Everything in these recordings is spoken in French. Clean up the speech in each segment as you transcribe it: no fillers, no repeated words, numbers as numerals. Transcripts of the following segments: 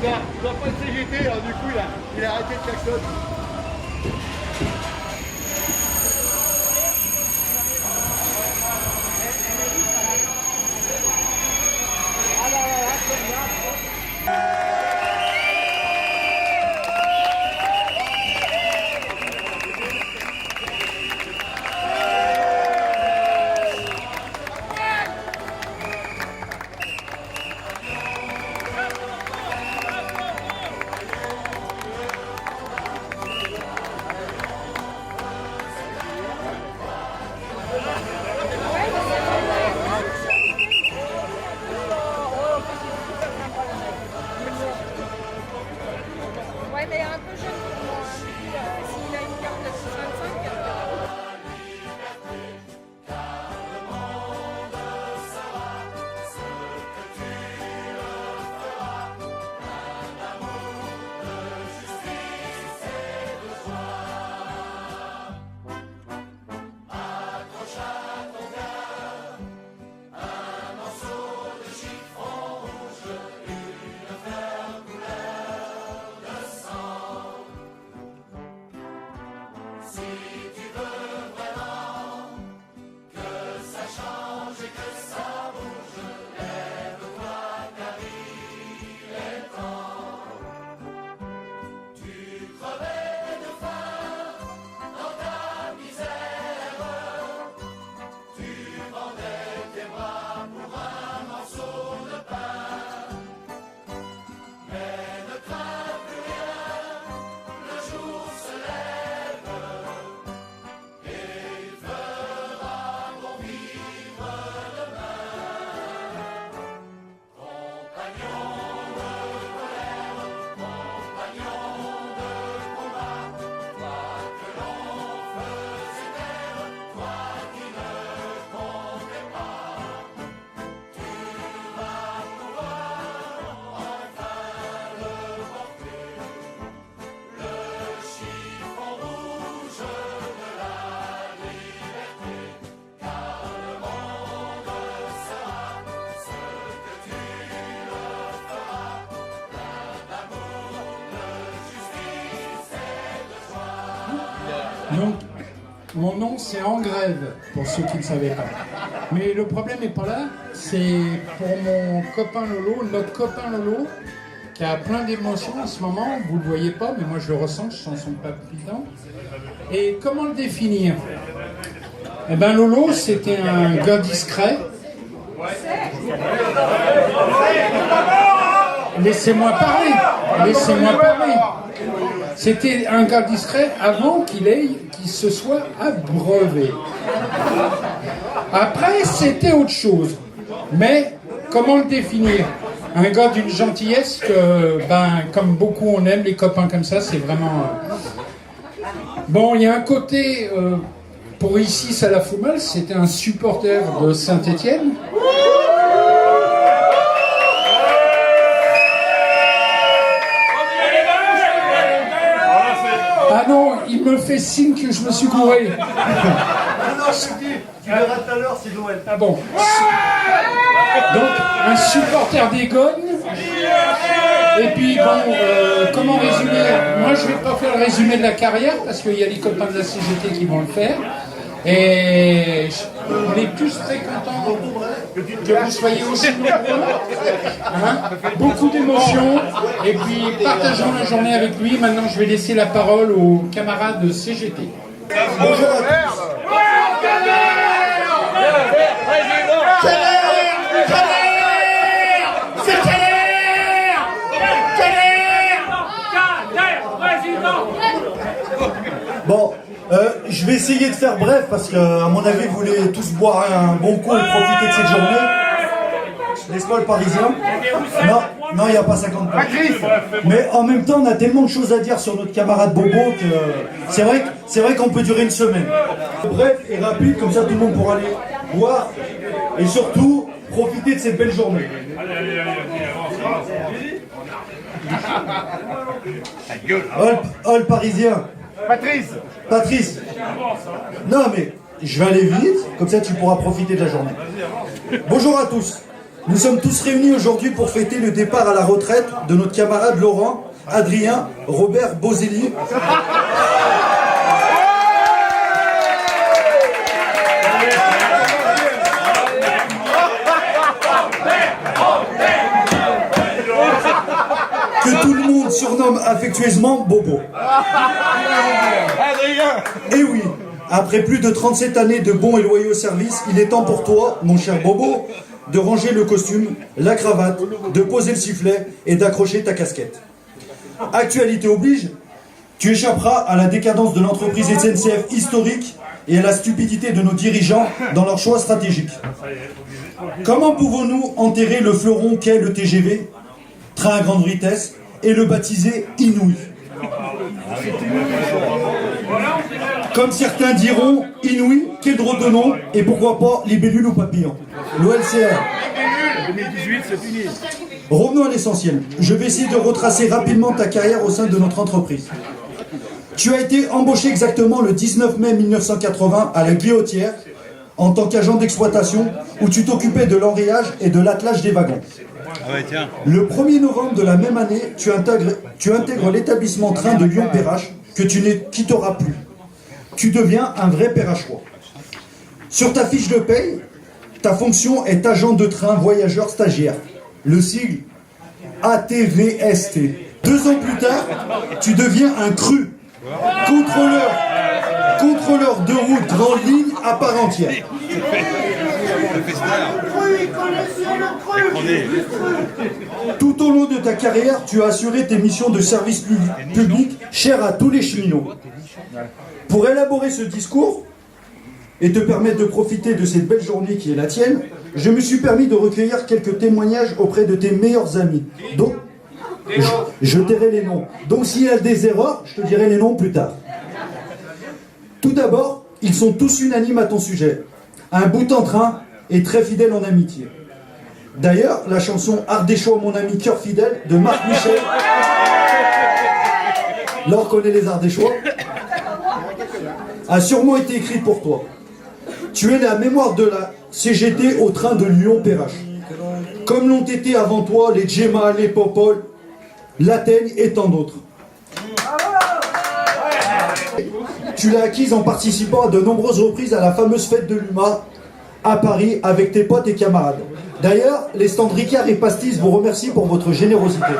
doit pas être CGT, alors du coup il a arrêté le klaxon. Ouais, mais un peu jeune pour moi. S'il a une carte de 625. Donc, mon nom c'est En Grève, pour ceux qui ne savaient pas. Mais le problème n'est pas là, c'est pour mon copain Lolo, notre copain Lolo, qui a plein d'émotions en ce moment, vous ne le voyez pas, mais moi je le ressens, je sens son palpitant. Et comment le définir? Eh ben Lolo, c'était un gars discret. Laissez-moi parler, laissez-moi parler. C'était un gars discret avant qu'il se soit abreuvé. Après, c'était autre chose. Mais comment le définir? Un gars d'une gentillesse que, comme beaucoup on aime les copains comme ça, c'est vraiment... Bon, il y a un côté, pour ici ça la fout mal, c'était un supporter de Saint-Étienne. Ah non, il me fait signe que je me suis gouré. Non, je te dis, tu verras tout à l'heure, c'est Noël. Ah bon. Donc, un supporter des Gognes. Et puis, bon, comment résumer? Moi, je vais pas faire le résumé de la carrière, parce qu'il y a les copains de la CGT qui vont le faire. Et on est tous très contents que vous soyez aussi nombreux. Hein, beaucoup d'émotions. Et puis, partageons la journée avec lui. Maintenant, je vais laisser la parole aux camarades de CGT. Bonjour à tous. Bon, je vais essayer de faire bref parce que, à mon avis, vous voulez tous boire un bon coup et profiter de cette journée. N'est-ce pas le Parisien? Non, il n'y a pas 50 points. Mais en même temps, on a tellement de choses à dire sur notre camarade Bobo que c'est vrai qu'on peut durer une semaine. Bref et rapide, comme ça tout le monde pourra aller boire et surtout profiter de cette belle journée. Oh le Parisien. Patrice. Non mais je vais aller vite, comme ça tu pourras profiter de la journée. Bonjour à tous. Nous sommes tous réunis aujourd'hui pour fêter le départ à la retraite de notre camarade Laurent, Adrien, Robert Bozelli. Que tout le monde surnomme affectueusement Bobo. Et oui, après plus de 37 années de bons et loyaux services, il est temps pour toi, mon cher Bobo, de ranger le costume, la cravate, de poser le sifflet et d'accrocher ta casquette. Actualité oblige, tu échapperas à la décadence de l'entreprise SNCF historique et à la stupidité de nos dirigeants dans leurs choix stratégiques. Comment pouvons-nous enterrer le fleuron qu'est le TGV, train à grande vitesse, et le baptiser Inouï? Comme certains diront, Inouï, quel drôle de nom, et pourquoi pas libellule ou papillon. L'OLCR. 2018, c'est fini. Revenons à l'essentiel. Je vais essayer de retracer rapidement ta carrière au sein de notre entreprise. Tu as été embauché exactement le 19 mai 1980 à la Guillotière en tant qu'agent d'exploitation où tu t'occupais de l'enrayage et de l'attelage des wagons. Ah ouais, tiens. Le 1er novembre de la même année, tu intègres l'établissement train de Lyon-Perrache que tu ne quitteras plus. Tu deviens un vrai Perrachois. Sur ta fiche de paye, ta fonction est agent de train voyageur stagiaire. Le sigle ATVST. 2 ans plus tard, tu deviens un cru. Contrôleur de route grande ligne à part entière. Tout au long de ta carrière, tu as assuré tes missions de service public chères à tous les cheminots. Pour élaborer ce discours et te permettre de profiter de cette belle journée qui est la tienne, je me suis permis de recueillir quelques témoignages auprès de tes meilleurs amis. Donc, je tairai les noms. Donc s'il y a des erreurs, je te dirai les noms plus tard. Tout d'abord, ils sont tous unanimes à ton sujet. Un bout en train et très fidèle en amitié. D'ailleurs, la chanson Ardéchois, mon ami cœur fidèle de Marc Michel. Là, on connaît les Ardéchois. A sûrement été écrite pour toi. Tu es la mémoire de la CGT au train de Lyon-Perrache. Comme l'ont été avant toi les Gemma, les Popol, l'Athènes et tant d'autres. Tu l'as acquise en participant à de nombreuses reprises à la fameuse fête de l'UMA à Paris avec tes potes et camarades. D'ailleurs, les stands Ricard et Pastis vous remercient pour votre générosité.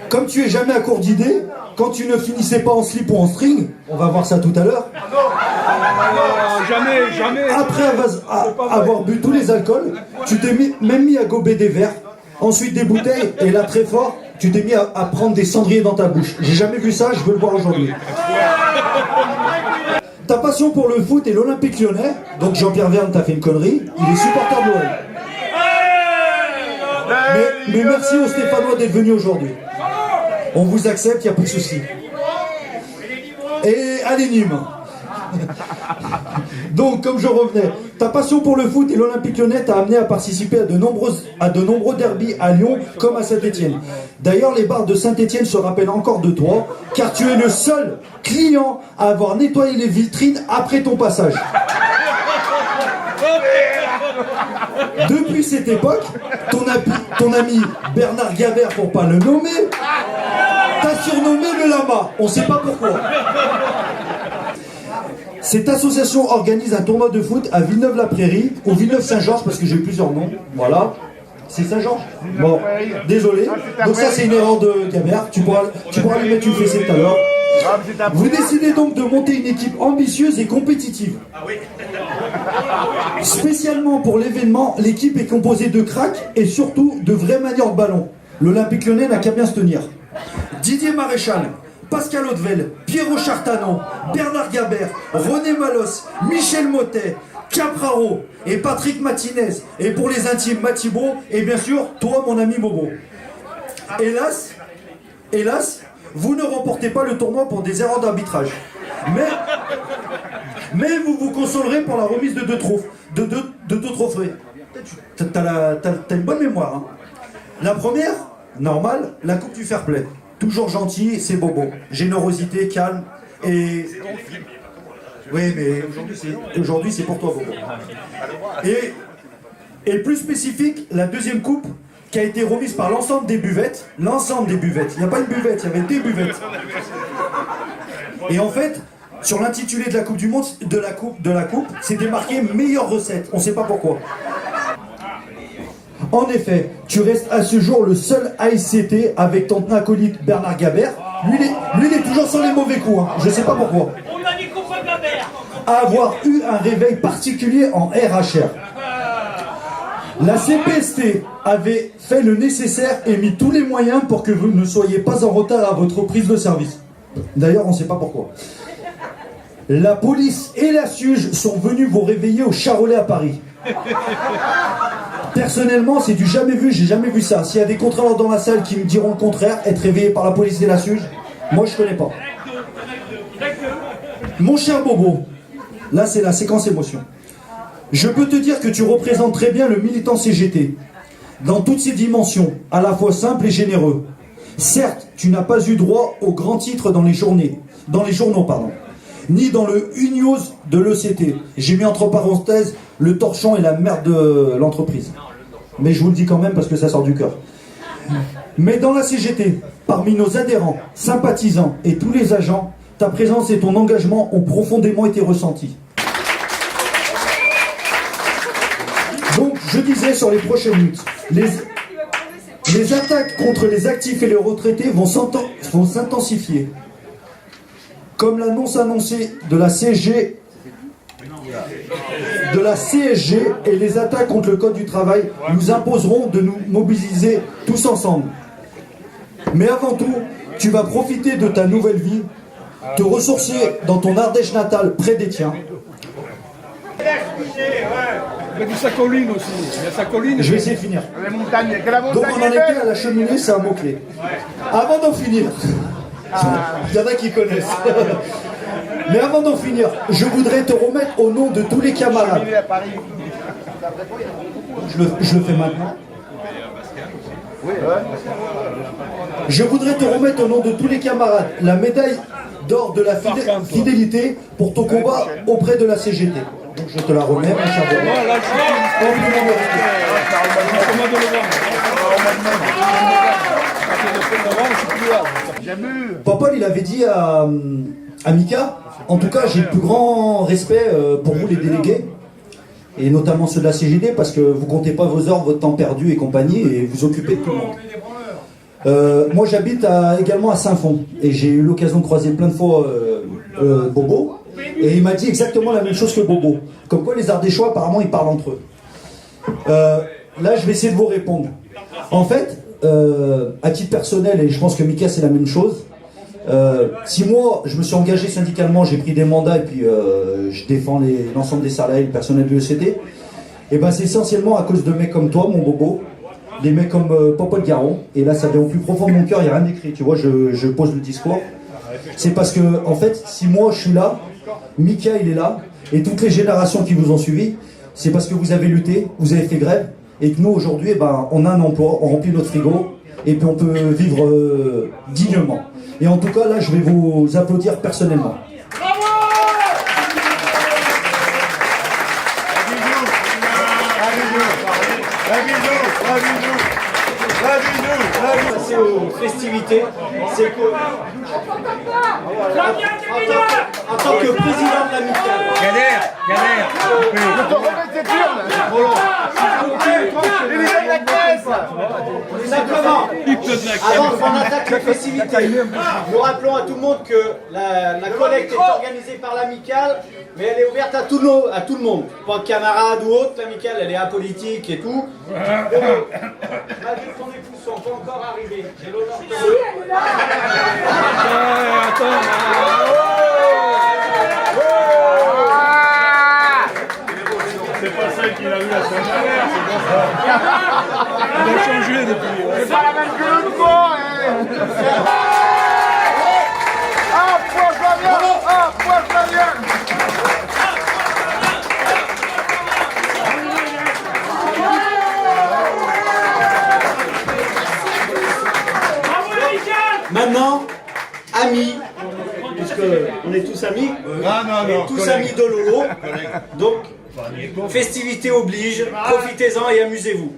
Comme tu es jamais à court d'idées, quand tu ne finissais pas en slip ou en string, on va voir ça tout à l'heure. Jamais. Après avoir bu tous les alcools, tu t'es même mis à gober des verres, ensuite des bouteilles, et là très fort, tu t'es mis à prendre des cendriers dans ta bouche. J'ai jamais vu ça, je veux le voir aujourd'hui. Ta passion pour le foot et l'Olympique Lyonnais, donc Jean-Pierre Verne t'a fait une connerie, il est supporter de l'OL. Mais merci aux Stéphanois d'être venus aujourd'hui. On vous accepte, il n'y a pas de souci. Et allez Nîmes. Donc, comme je revenais, ta passion pour le foot et l'Olympique Lyonnais t'a amené à participer à de nombreux derbys à Lyon comme à Saint-Étienne. D'ailleurs, les bars de Saint-Étienne se rappellent encore de toi, car tu es le seul client à avoir nettoyé les vitrines après ton passage. Depuis cette époque, ton ami Bernard Gabert, pour pas le nommer, t'a surnommé le lama. On sait pas pourquoi. Cette association organise un tournoi de foot à Villeneuve-la-Prairie, ou Villeneuve-Saint-Georges, parce que j'ai plusieurs noms. Voilà. C'est Saint-Georges? Bon, désolé. Donc ça, c'est une erreur de Gabert. Tu pourras lui mettre une fessée tout à l'heure. Vous décidez donc de monter une équipe ambitieuse et compétitive. Spécialement pour l'événement, l'équipe est composée de cracks et surtout de vrais manieurs de ballon. L'Olympique Lyonnais n'a qu'à bien se tenir. Didier Maréchal, Pascal Hautevel, Pierrot Chartanon, Bernard Gabert, René Malos, Michel Mottet, Capraro et Patrick Martinez. Et pour les intimes, Mathibaud et bien sûr, toi mon ami Bobo. Hélas, vous ne remportez pas le tournoi pour des erreurs d'arbitrage. Mais vous vous consolerez pour la remise de deux trophées. T'as une bonne mémoire. Hein. La première, normale, la coupe du fair play. Toujours gentil, c'est Bobo. Générosité, calme et... Oui, mais aujourd'hui, c'est pour toi, Bobo. Et plus spécifique, la deuxième coupe qui a été remise par l'ensemble des buvettes. L'ensemble des buvettes. Il n'y a pas une buvette, il y avait des buvettes. Et en fait, sur l'intitulé de la Coupe du Monde, de la coupe, c'était marqué meilleure recette. On ne sait pas pourquoi. En effet, tu restes à ce jour le seul ASCT avec ton acolyte Bernard Gabert. Lui, il est toujours sur les mauvais coups. Hein. Je ne sais pas pourquoi. À avoir eu un réveil particulier en RHR. La CPST avait fait le nécessaire et mis tous les moyens pour que vous ne soyez pas en retard à votre prise de service. D'ailleurs, on ne sait pas pourquoi. La police et la SUGE sont venus vous réveiller au Charolais à Paris. Personnellement, c'est du jamais vu, j'ai jamais vu ça. S'il y a des contrôleurs dans la salle qui me diront le contraire, être réveillé par la police et la SUGE, moi je connais pas. Mon cher Bobo, là c'est la séquence émotion. Je peux te dire que tu représentes très bien le militant CGT, dans toutes ses dimensions, à la fois simple et généreux. Certes, tu n'as pas eu droit aux grands titres dans les journaux, ni dans le Unios de l'ECT. J'ai mis entre parenthèses le torchon et la merde de l'entreprise. Mais je vous le dis quand même parce que ça sort du cœur. Mais dans la CGT, parmi nos adhérents, sympathisants et tous les agents, ta présence et ton engagement ont profondément été ressentis. Donc, je disais sur les prochaines minutes, les attaques contre les actifs et les retraités vont s'intensifier. Comme l'annonce annoncée de la CSG et les attaques contre le Code du travail nous imposeront de nous mobiliser tous ensemble. Mais avant tout, tu vas profiter de ta nouvelle vie, te ressourcer dans ton Ardèche natale près des tiens. Il y a du sacoline aussi. Il y a sacoline. Je vais essayer de finir. Donc on en était à la cheminée, c'est un mot-clé. Avant d'en finir, il y en a qui connaissent. Mais avant d'en finir, je voudrais te remettre au nom de tous les camarades. Je le fais maintenant. Je voudrais te remettre au nom de tous les camarades la médaille d'or de la fidélité pour ton combat auprès de la CGT. Donc je te la remets, mon cher Bobo. Popol, il avait dit à Mika, en tout cas, j'ai le plus grand respect pour vous les délégués, et notamment ceux de la CGT, parce que vous comptez pas vos heures, votre temps perdu et compagnie, et vous occupez de tout le monde. Moi, j'habite également à Saint-Fond, et j'ai eu l'occasion de croiser plein de fois Bobo, et il m'a dit exactement la même chose que Bobo. Comme quoi, les Ardéchois, apparemment, ils parlent entre eux. Là, je vais essayer de vous répondre. En fait, à titre personnel, et je pense que Mika, c'est la même chose, si moi, je me suis engagé syndicalement, j'ai pris des mandats, et puis je défends l'ensemble des salariés, le personnel de l'ECT, et ben c'est essentiellement à cause de mecs comme toi, mon Bobo, des mecs comme Popol Garon, et là, ça vient au plus profond de mon cœur, il n'y a rien d'écrit, tu vois, je pose le discours. C'est parce que, en fait, si moi, je suis là, Mika, il est là, et toutes les générations qui vous ont suivi, c'est parce que vous avez lutté, vous avez fait grève, et que nous, aujourd'hui, eh ben, on a un emploi, on remplit notre frigo, et puis on peut vivre dignement. Et en tout cas, là, je vais vous applaudir personnellement. Passer aux festivités, c'est que en tant que président de l'amicale. Galère. Je te remets tes purs la caisse. Simplement, avant qu'on attaque les festivités, nous rappelons à tout le monde que la collecte est organisée par l'amicale, mais elle est ouverte à tout le monde. Pas de camarades ou autres, l'amicale elle est apolitique et tout. Malgré que ton épouse ne sont pas encore arrivés, j'ai l'honneur de te C'est pas celle qu'il a vue la semaine dernière, c'est pas ça. Il a changé depuis. C'est pas la même que l'autre fois, Ah, poche va bien. Ah, poche va bien. Maintenant, amis, puisque on est tous amis. Non, Et tous amis de Lolo. Donc, festivité oblige, profitez-en et amusez-vous.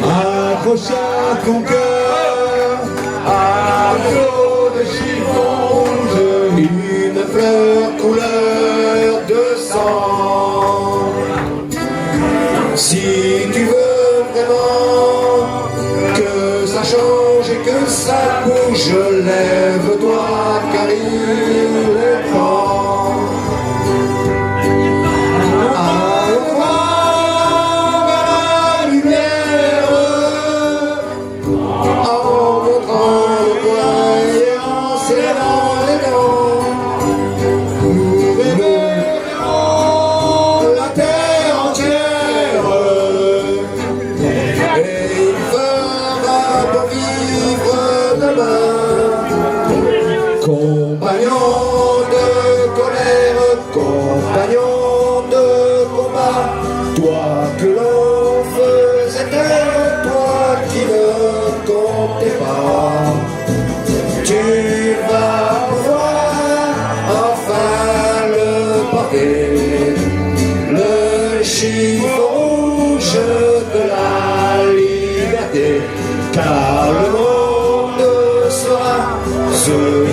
Accroche à ton cœur un flot de chiffon rouge, une fleur couleur de sang. Si tu veux vraiment que ça change et que ça bouge, lève-toi car il est temps. Compagnon de colère, compagnon de combat, toi que l'on faisait taire, toi qui ne comptais pas, tu vas pouvoir de la liberté, car le monde sera ce